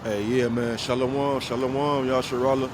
Hey, yeah, man. Shalom, shalom, Yasharallah.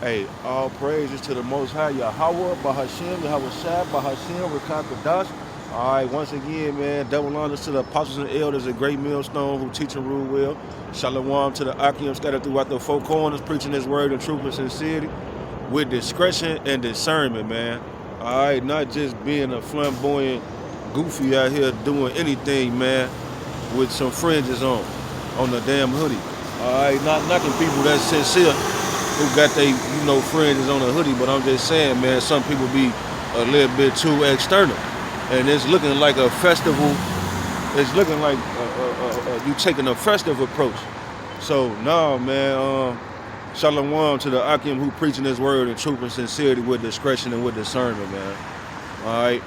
Hey, all praises to the Most High, Yahweh, Bahashim, Yahweh Shai, Bahashim, Rakat Kadash. All right, once again, man, double honors to the apostles and elders at Great Millstone who teach and rule well. Shalom to the Akim scattered throughout the four corners, preaching his word in truth and sincerity with discretion and discernment, man. All right, not just being a flamboyant goofy out here doing anything, man, with some fringes on the damn hoodie. All right, not knocking people that's sincere who got they, fringes on a hoodie, but I'm just saying, man, some people be a little bit too external. And it's looking like a festival. It's looking like you taking a festive approach. So, no, man, shalom to the Akim who preaching his word in truth and sincerity with discretion and with discernment, man. All right.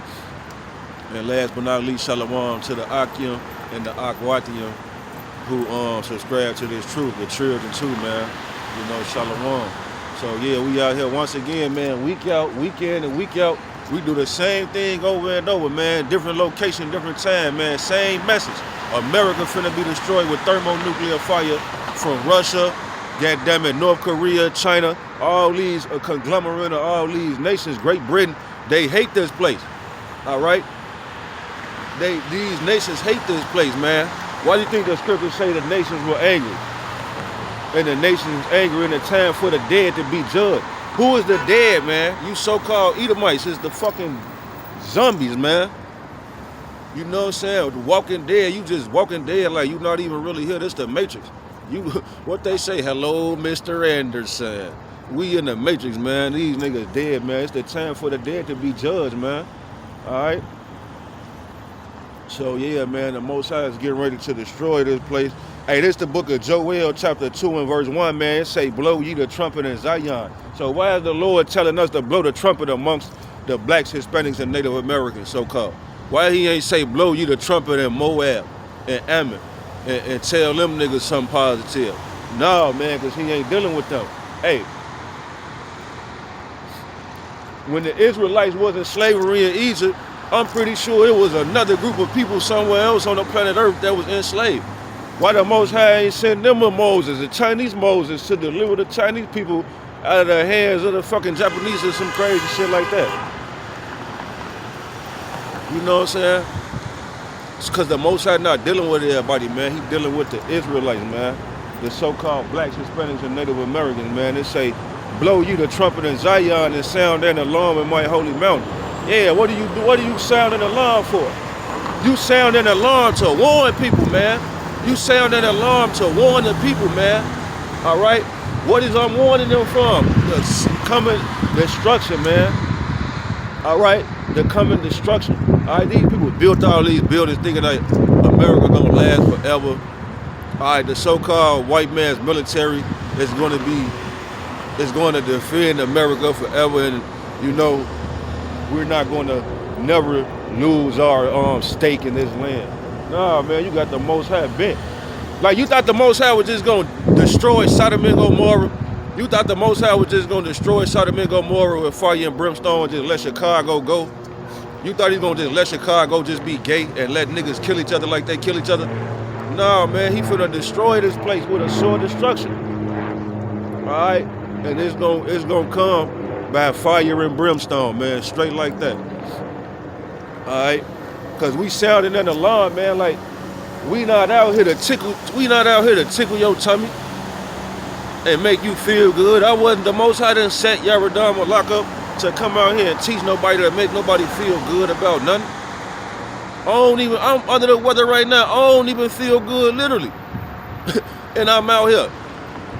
And last but not least, shalom to the Akim and the Akwatium who subscribe to this truth, the children too, man. Shalom. So yeah, we out here once again, man, week out, week in and week out. We do the same thing over and over, man. Different location, different time, man. Same message. America finna be destroyed with thermonuclear fire from Russia, goddammit, North Korea, China, all these a conglomerate of all these nations, Great Britain, they hate this place. All right? These nations hate this place, man. Why do you think the scriptures say the nations were angry? And the nations angry in the time for the dead to be judged. Who is the dead, man? You so-called Edomites is the fucking zombies, man. You know what I'm saying? The Walking Dead, you just walking dead like you not even really here. This the Matrix. What they say, hello, Mr. Anderson. We in the Matrix, man. These niggas dead, man. It's the time for the dead to be judged, man. All right? So yeah, man, the Most High is getting ready to destroy this place. Hey, this the book of Joel, chapter 2 and verse 1, man. It say, blow ye the trumpet in Zion. So why is the Lord telling us to blow the trumpet amongst the blacks, Hispanics, and Native Americans, so-called? Why he ain't say, blow ye the trumpet in Moab and Ammon and tell them niggas something positive? No, man, because he ain't dealing with them. Hey, when the Israelites was in slavery in Egypt, I'm pretty sure it was another group of people somewhere else on the planet Earth that was enslaved. Why the Most High ain't sent them a Moses, a Chinese Moses, to deliver the Chinese people out of the hands of the fucking Japanese or some crazy shit like that? You know what I'm saying? It's because the Most High not dealing with everybody, man. He dealing with the Israelites, man. The so-called blacks, Hispanics, and Native Americans, man. They say, blow you the trumpet in Zion and sound an alarm in my holy mountain. Yeah, what do you do? What do you sound an alarm for? You sound an alarm to warn people, man. You sound an alarm to warn the people, man. All right? What is I'm warning them from? The coming destruction, man. All right? The coming destruction. All right? These people built all these buildings thinking that America gonna last forever. All right? The so-called white man's military is going to defend America forever, and we're not going to never lose our stake in this land. Nah, man, you got the Most High bent. Like, you thought the Most High was just going to destroy Sodom and Gomorrah? You thought the Most High was just going to destroy Sodom and Gomorrah with fire and brimstone and just let Chicago go? You thought he's going to just let Chicago just be gay and let niggas kill each other like they kill each other? Nah, man, he finna destroy this place with a sword destruction. All right? And it's gonna come by fire and brimstone, man, straight like that. All right? Because we sounding an alarm, man, like we not out here to tickle your tummy and make you feel good. I wasn't the Most High done set Yaradam lock up to come out here and teach nobody to make nobody feel good about nothing. I'm under the weather right now. I don't even feel good, literally. And I'm out here.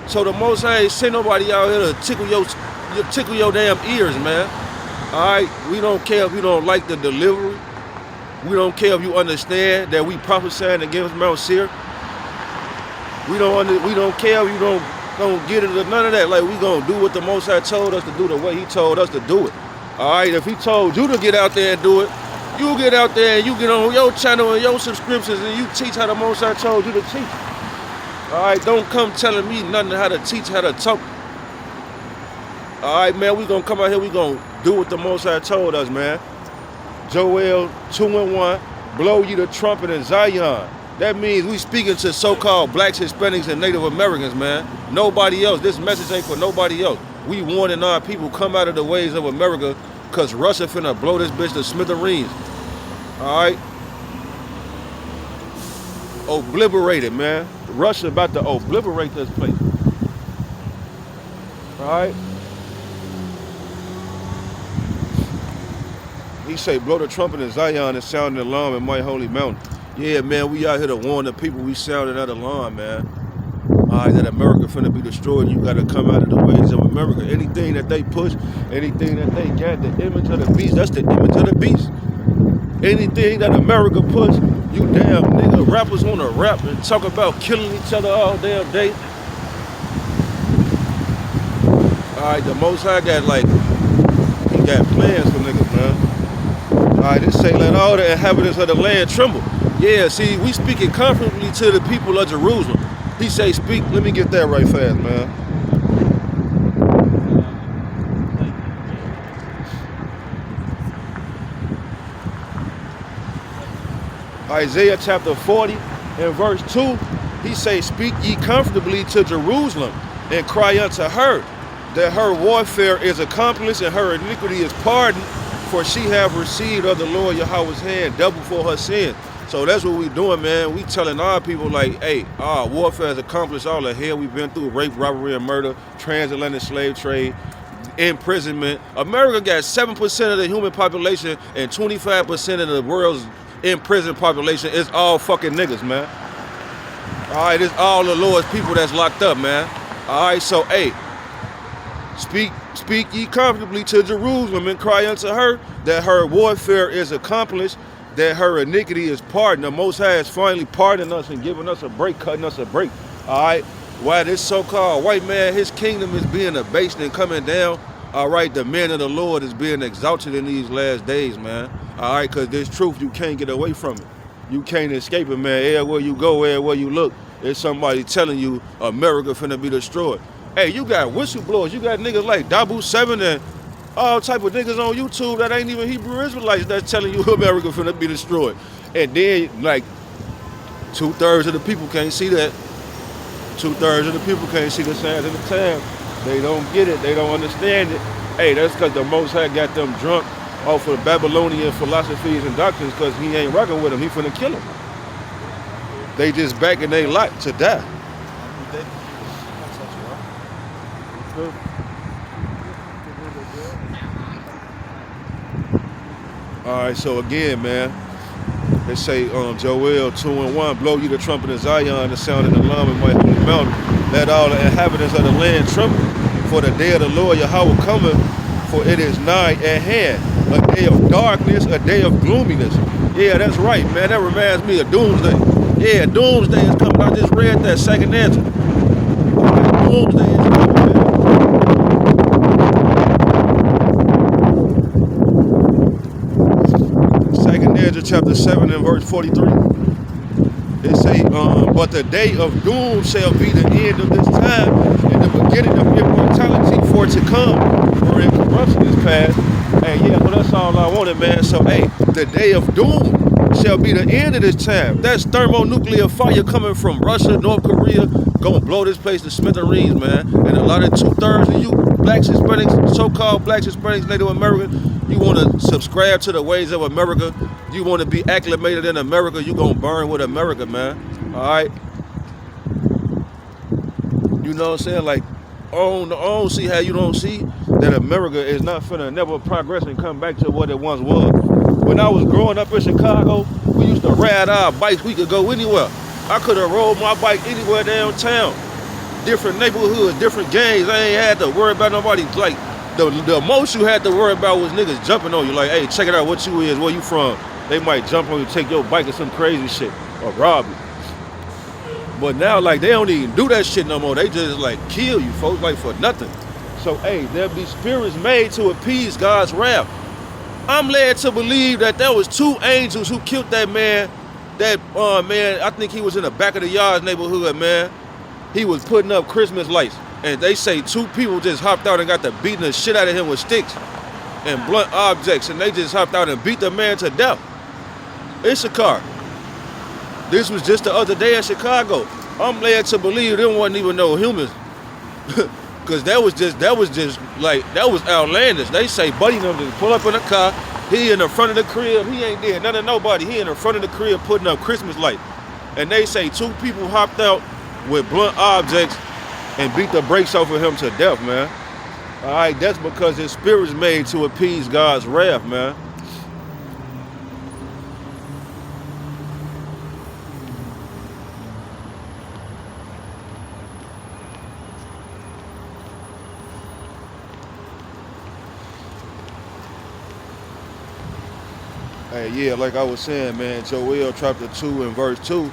So the Most High ain't send nobody out here to tickle your damn ears, man. All right? We don't care if you don't like the delivery. We don't care if you understand that we prophesying against Mount Seir. We don't care if you don't get it or none of that. Like, we gonna do what the Most High told us to do the way he told us to do it. All right? If he told you to get out there and do it, you get out there and you get on your channel and your subscriptions and you teach how the Most High told you to teach. All right, don't come telling me nothing how to teach, how to talk. All right, man, we gonna come out here, we gonna do what the Most High told us, man. Joel 2 and 1, blow you the trumpet in Zion. That means we speaking to so-called blacks, Hispanics, and Native Americans, man. Nobody else. This message ain't for nobody else. We warning our people, come out of the ways of America, because Russia finna blow this bitch to smithereens. All right? Obliterate it, man. Russia about to obliterate this place. All right? He say, blow the trumpet in Zion and sound an alarm in my holy mountain. Yeah, man, we out here to warn the people. We sounding that alarm, man. All right, that America finna be destroyed. You gotta come out of the ways of America. Anything that they push, anything that they got, the image of the beast, that's the image of the beast. Anything that America push, you damn nigga rappers wanna rap and talk about killing each other all damn day. All right, the Most High got he got plans for niggas, man. All right, this say, let all the inhabitants of the land tremble. Yeah, see, we speaking confidently to the people of Jerusalem. He say, speak, let me get that right fast, man. Isaiah chapter 40 and verse 2, he say, speak ye comfortably to Jerusalem and cry unto her that her warfare is accomplished and her iniquity is pardoned, for she have received of the Lord Yahweh's hand double for her sin. So that's what we doing, man. We telling our people like, hey, our warfare has accomplished all the hell we've been through, rape, robbery, and murder, transatlantic slave trade, imprisonment. America got 7% of the human population and 25% of the world's imprisoned population. It's all fucking niggas, man. All right, it's all the Lord's people that's locked up, man. All right, so, hey, speak ye comfortably to Jerusalem and cry unto her that her warfare is accomplished, that her iniquity is pardoned. The Most High is finally pardoning us and giving us a break, cutting us a break. All right, while this so-called white man, his kingdom is being abased and coming down, all right, the man of the Lord is being exalted in these last days, man. All right, because this truth, you can't get away from it. You can't escape it, man. Everywhere you go, everywhere you look, there's somebody telling you America finna be destroyed. Hey, you got whistleblowers. You got niggas like Dabu 7 and all type of niggas on YouTube that ain't even Hebrew Israelites that's telling you America finna be destroyed. And then, like, 2/3 of the people can't see that. 2/3 of the people can't see the signs of the time. They don't get it. They don't understand it. Hey, that's because the Most High got them drunk off of Babylonian philosophies and doctrines because he ain't rocking with them. He finna kill them. They just back in their lot to die. All right, so again, man, they say Joel 2:1, blow you the trumpet in Zion, the sound of the alarm in my holy mountain. Let all the inhabitants of the land tremble, for the day of the Lord Yahweh cometh, for it is nigh at hand. A day of darkness, a day of gloominess. Yeah, that's right, man. That reminds me of Doomsday. Yeah, Doomsday is coming. I just read that second answer. Doomsday is coming, man. Chapter 7 and verse 43. It say, but the day of doom shall be the end of this time, and the beginning of immortality for to come, for incorruption is past. Hey, yeah, well, that's all I wanted, man. So, hey, the day of doom shall be the end of this time. That's thermonuclear fire coming from Russia, North Korea, gonna blow this place to smithereens, man. And a lot of 2/3 of you blacks, Hispanics, so-called blacks, Hispanics, Native Americans, you want to subscribe to the ways of America. You want to be acclimated in America, you gonna burn with America, man. All right? You know what I'm saying? Like, I don't see how you don't see that America is not finna never progress and come back to what it once was. When I was growing up in Chicago, we used to ride our bikes. We could go anywhere. I could have rode my bike anywhere downtown. Different neighborhoods, different gangs. I ain't had to worry about nobody. Like, the most you had to worry about was niggas jumping on you. Like, hey, check it out, what you is, where you from? They might jump on you, take your bike or some crazy shit, or rob you. But now, like, they don't even do that shit no more. They just, like, kill you, folks, like, for nothing. So, hey, there'll be spirits made to appease God's wrath. I'm led to believe that there was 2 angels who killed that man. That, man, I think he was in the back of the yards neighborhood, man. He was putting up Christmas lights. And they say 2 people just hopped out and got to beating the shit out of him with sticks and blunt objects. And they just hopped out and beat the man to death. Issachar. This was just the other day in Chicago. I'm led to believe there wasn't even no humans. Cause that was just like, that was outlandish. They say Buddy and them just pull up in a car, he in the front of the crib, he ain't there, none of nobody, he in the front of the crib putting up Christmas lights. And they say 2 people hopped out with blunt objects and beat the brakes off of him to death, man. All right, that's because his spirit's made to appease God's wrath, man. Hey, yeah, like I was saying, man, Joel chapter 2 and verse 2,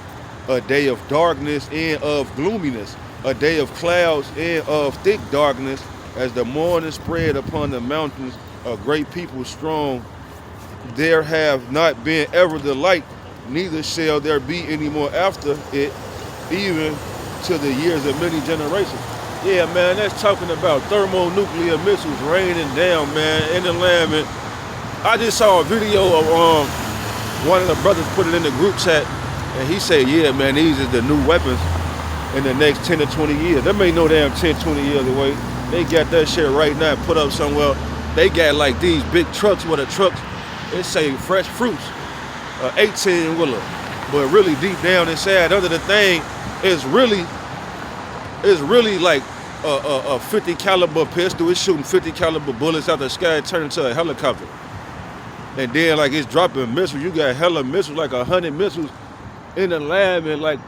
a day of darkness and of gloominess, a day of clouds and of thick darkness, as the morning spread upon the mountains, a great people strong. There have not been ever the like, neither shall there be any more after it, even to the years of many generations. Yeah, man, that's talking about thermonuclear missiles raining down, man, in the land, man. I just saw a video of one of the brothers put it in the group chat, and he said, yeah, man, these is the new weapons in the next 10 to 20 years. That ain't no damn 10, 20 years away. They got that shit right now put up somewhere. They got like these big trucks where the trucks, it say fresh fruits, 18-wheeler. But really deep down inside, under the thing, is really like a 50 caliber pistol. It's shooting 50 caliber bullets out the sky, turning into a helicopter. And then like it's dropping missiles. You got hella missiles, like 100 missiles in the lab, and like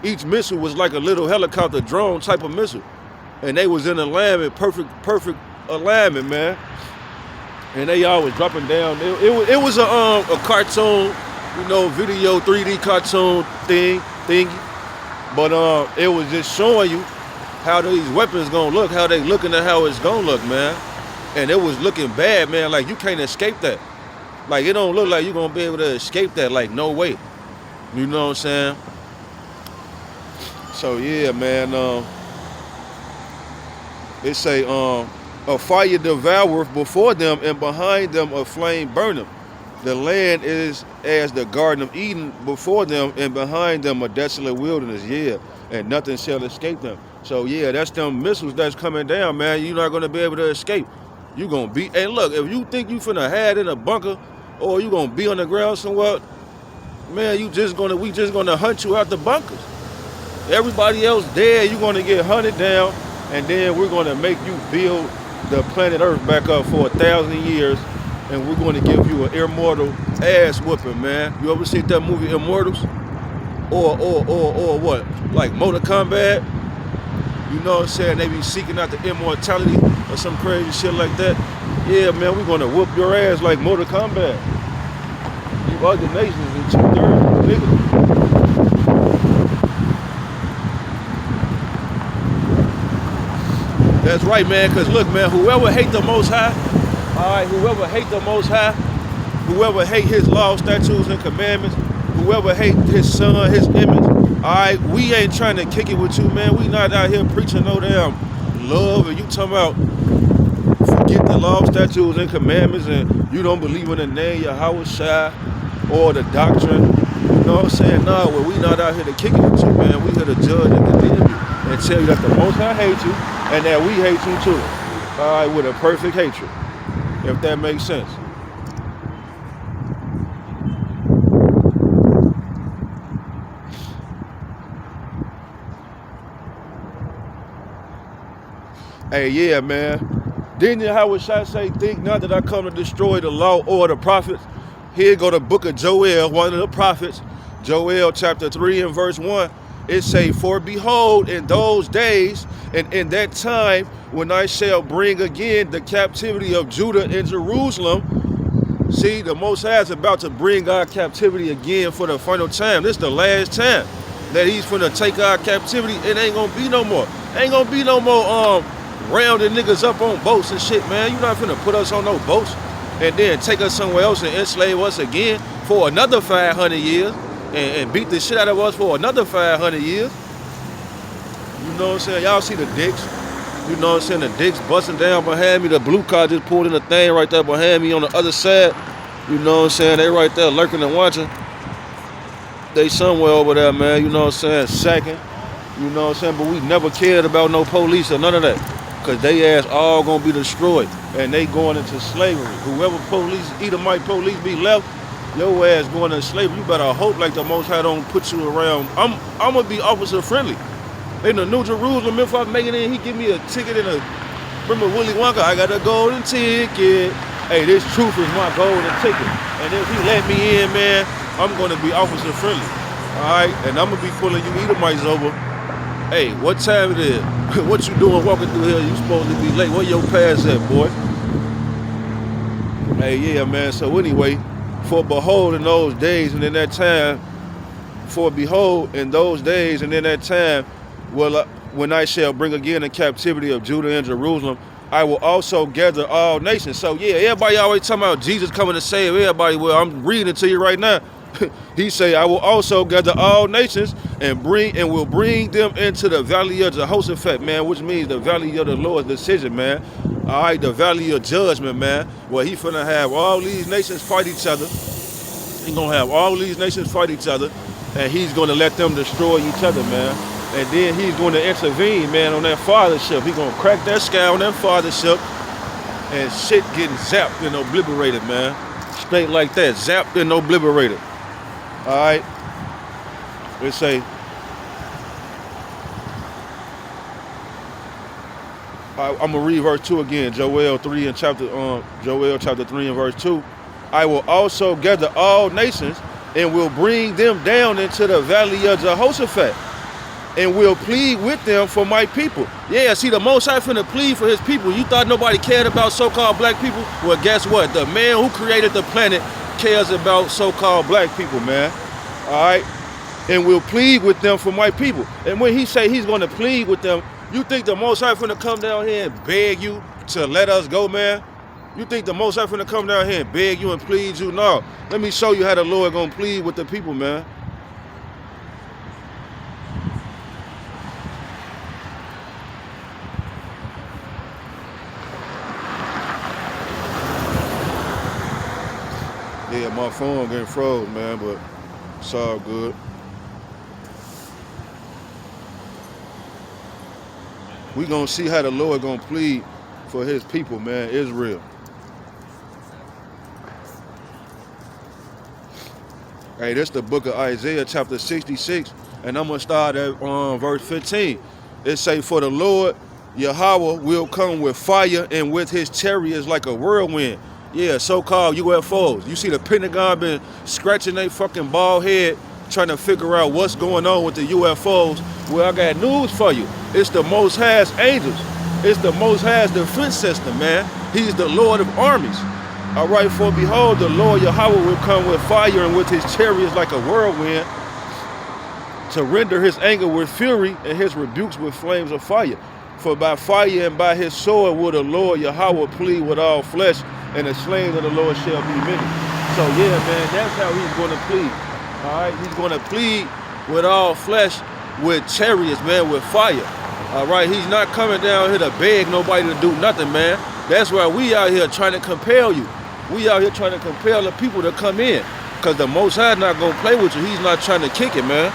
each missile was like a little helicopter drone type of missile. And they was in alignment, perfect alignment, man. And they all was dropping down. It was a cartoon, you know, video 3D cartoon thingy. But it was just showing you how these weapons gonna look, how they looking at how it's gonna look, man. And it was looking bad, man. Like you can't escape that. Like it don't look like you're gonna be able to escape that. Like no way. You know what I'm saying? So yeah, man. It say a fire devoureth before them, and behind them a flame burneth. The land is as the Garden of Eden before them, and behind them a desolate wilderness. Yeah, and nothing shall escape them. So yeah, that's them missiles that's coming down, man. You're not gonna be able to escape. You gonna be, and look, if you think you finna hide in a bunker or you gonna be on the ground somewhere, man, we just gonna hunt you out the bunkers. Everybody else dead, you gonna get hunted down, and then we're gonna make you build the planet Earth back up for 1,000 years, and we're gonna give you an immortal ass whooping, man. You ever seen that movie Immortals? Or what? Like Mortal Kombat? You know what I'm saying? They be seeking out the immortality or some crazy shit like that. Yeah, man, we're gonna whoop your ass like Mortal Kombat. You other nations in 2/3, nigga. That's right, man, because look, man, whoever hate the Most High, all right, whoever hate the Most High, whoever hate his laws, statutes, and commandments, whoever hate his son, his image, all right, we ain't trying to kick it with you, man. We not out here preaching no damn love, and you talking about forget the law, statutes, and commandments, and you don't believe in the name Yahweh Shai or the doctrine. You know what I'm saying? No, well, we not out here to kick it with you, man. We here to judge and condemn you and tell you that the Most High hates you and that we hate you too. All right, with a perfect hatred, if that makes sense. Hey, yeah, man. Didn't Yahweh Shai say, think not that I come to destroy the law or the prophets? Here go the book of Joel, one of the prophets. Joel chapter 3 and verse 1. It say, for behold, in those days and in that time, when I shall bring again the captivity of Judah and Jerusalem. See, the Most High is about to bring our captivity again for the final time. This is the last time that he's finna take our captivity. It ain't gonna be no more. Ain't gonna be no more rounding niggas up on boats and shit, man. You not finna put us on no boats and then take us somewhere else and enslave us again for another 500 years and beat the shit out of us for another 500 years. You know what I'm saying? Y'all see the dicks. You know what I'm saying? The dicks busting down behind me. The blue car just pulled in the thing right there behind me on the other side. You know what I'm saying? They right there lurking and watching. They somewhere over there, man, you know what I'm saying, sacking, you know what I'm saying, but we never cared about no police or none of that, because they ass all gonna be destroyed, and they going into slavery. Whoever police, Edomite police be left, your ass going into slavery. You better hope like the Most High don't put you around. I'm gonna be officer friendly. In the New Jerusalem, if I make it in, he give me a ticket and remember Willy Wonka, I got a golden ticket. Hey, this truth is my golden ticket. And if he let me in, man, I'm gonna be officer friendly. All right, and I'm gonna be pulling you Edomites over. Hey, what time it is? What you doing walking through here? You supposed to be late. Where your pass at, boy? Hey, yeah, man. So anyway, for behold in those days and in that time, for behold in those days and in that time, well, when I shall bring again the captivity of Judah and Jerusalem, I will also gather all nations. So yeah, everybody always talking about Jesus coming to save everybody. Well, I'm reading it to you right now. He say, I will also gather all nations and will bring them into the valley of Jehoshaphat, man, which means the valley of the Lord's decision, man. All right, the valley of judgment, man. Well, he finna have all these nations fight each other. He gonna have all these nations fight each other, and he's gonna let them destroy each other, man. And then he's going to intervene, man, on that fathership. He's going to crack that sky on that fathership, and shit getting zapped and obliterated, man. Straight like that, zapped and obliterated. All right? Let's say, I'm going to read verse 2 again, Joel chapter 3 and verse 2. I will also gather all nations and will bring them down into the valley of Jehoshaphat, and will plead with them for my people. Yeah, see, the Most High finna plead for his people. You thought nobody cared about so-called black people? Well, guess what? The man who created the planet cares about so-called black people, man. All right? And will plead with them for my people. And when he say he's gonna plead with them, you think the Most High finna come down here and beg you to let us go, man? You think the Most High finna come down here and beg you and plead you? No. Let me show you how the Lord gonna plead with the people, man. Yeah, my phone getting froze, man, but it's all good. We gonna see how the Lord gonna plead for his people, man, Israel. Hey, this is the book of Isaiah, chapter 66, and I'm gonna start at verse 15. It say, for the Lord Yahweh will come with fire, and with his chariots like a whirlwind. Yeah, so-called UFOs. You see the Pentagon been scratching their fucking bald head trying to figure out what's going on with the UFOs. Well, I got news for you. It's the Most High's angels. It's the Most High's defense system, man. He's the Lord of armies. All right, for behold, the Lord Yahweh will come with fire, and with his chariots like a whirlwind, to render his anger with fury and his rebukes with flames of fire. For by fire and by his sword will the Lord Yahweh plead with all flesh, and the slain of the Lord shall be many. So yeah, man, that's how he's going to plead. All right, he's going to plead with all flesh, with chariots, man, with fire. All right, he's not coming down here to beg nobody to do nothing, man. That's why we out here trying to compel you. We out here trying to compel the people to come in, because the Most High not going to play with you. He's not trying to kick it, man.